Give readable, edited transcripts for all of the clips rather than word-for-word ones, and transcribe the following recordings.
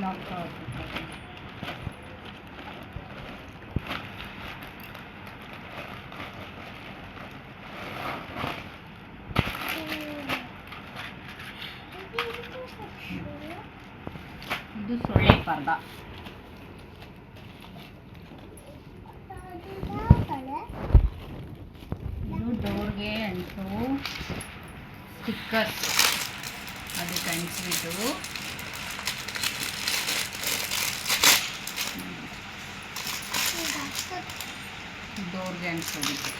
Lock ಇದು ಸೊಳ್ಳೆ ಪರ್ದ. ಇದು ಡೋರ್ಗೆ ಅಂಟು ಸ್ಟಿಕ್ಕರ್ಸ್, ಅದಕ್ಕೆ ಅಂಟಿಸ್ಬಿಟ್ಟು ಡೋರ್ಗೆ ಅಂಟಿಸೋದಕ್ಕೆ.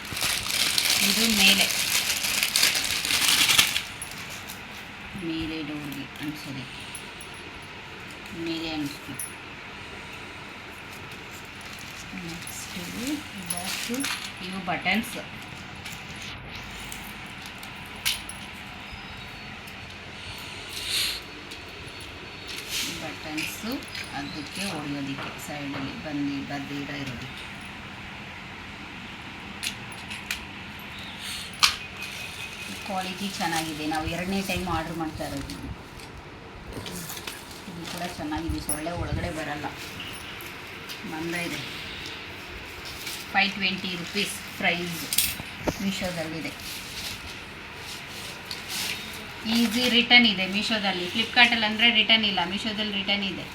ಇದು ಮೇಲೆ ಡೋರ್ಗೆ ಅಂಟಿಸೋದಕ್ಕೆ ಮೇಲೆ ಅಂಟಿಸ್ಬೇಕು. ನೆಕ್ಸ್ಟ್ ಬಾಕ್ಸು, ಇವು ಬಟನ್ಸ್. ಬಟನ್ಸು ಅದಕ್ಕೆ ಹೊಡೆಯೋದಕ್ಕೆ ಸೈಡಲ್ಲಿ ಬದ್ದಿರ ಇರೋದಕ್ಕೆ. ಕ್ವಾಲಿಟಿ ಚೆನ್ನಾಗಿದೆ. ನಾವು 2ನೇ ಟೈಮ್ ಆರ್ಡ್ರ್ ಮಾಡ್ತಾ ಇರೋದು. ಇದು ಕೂಡ ಚೆನ್ನಾಗಿದೆ, ಸೊಳ್ಳೆ ಒಳಗಡೆ ಬರಲ್ಲ. ಇದೆ 520 ರುಪೀಸ್ ಪ್ರೈಸ್. ಮೀಶೋದಲ್ಲಿದೆ. ಈಸಿ ರಿಟರ್ನ್ ಇದೆ ಮೀಶೋದಲ್ಲಿ. ಫ್ಲಿಪ್ಕಾರ್ಟಲ್ಲಿ ಅಂದರೆ ರಿಟರ್ನ್ ಇಲ್ಲ, ಮೀಶೋದಲ್ಲಿ ರಿಟರ್ನ್ ಇದೆ.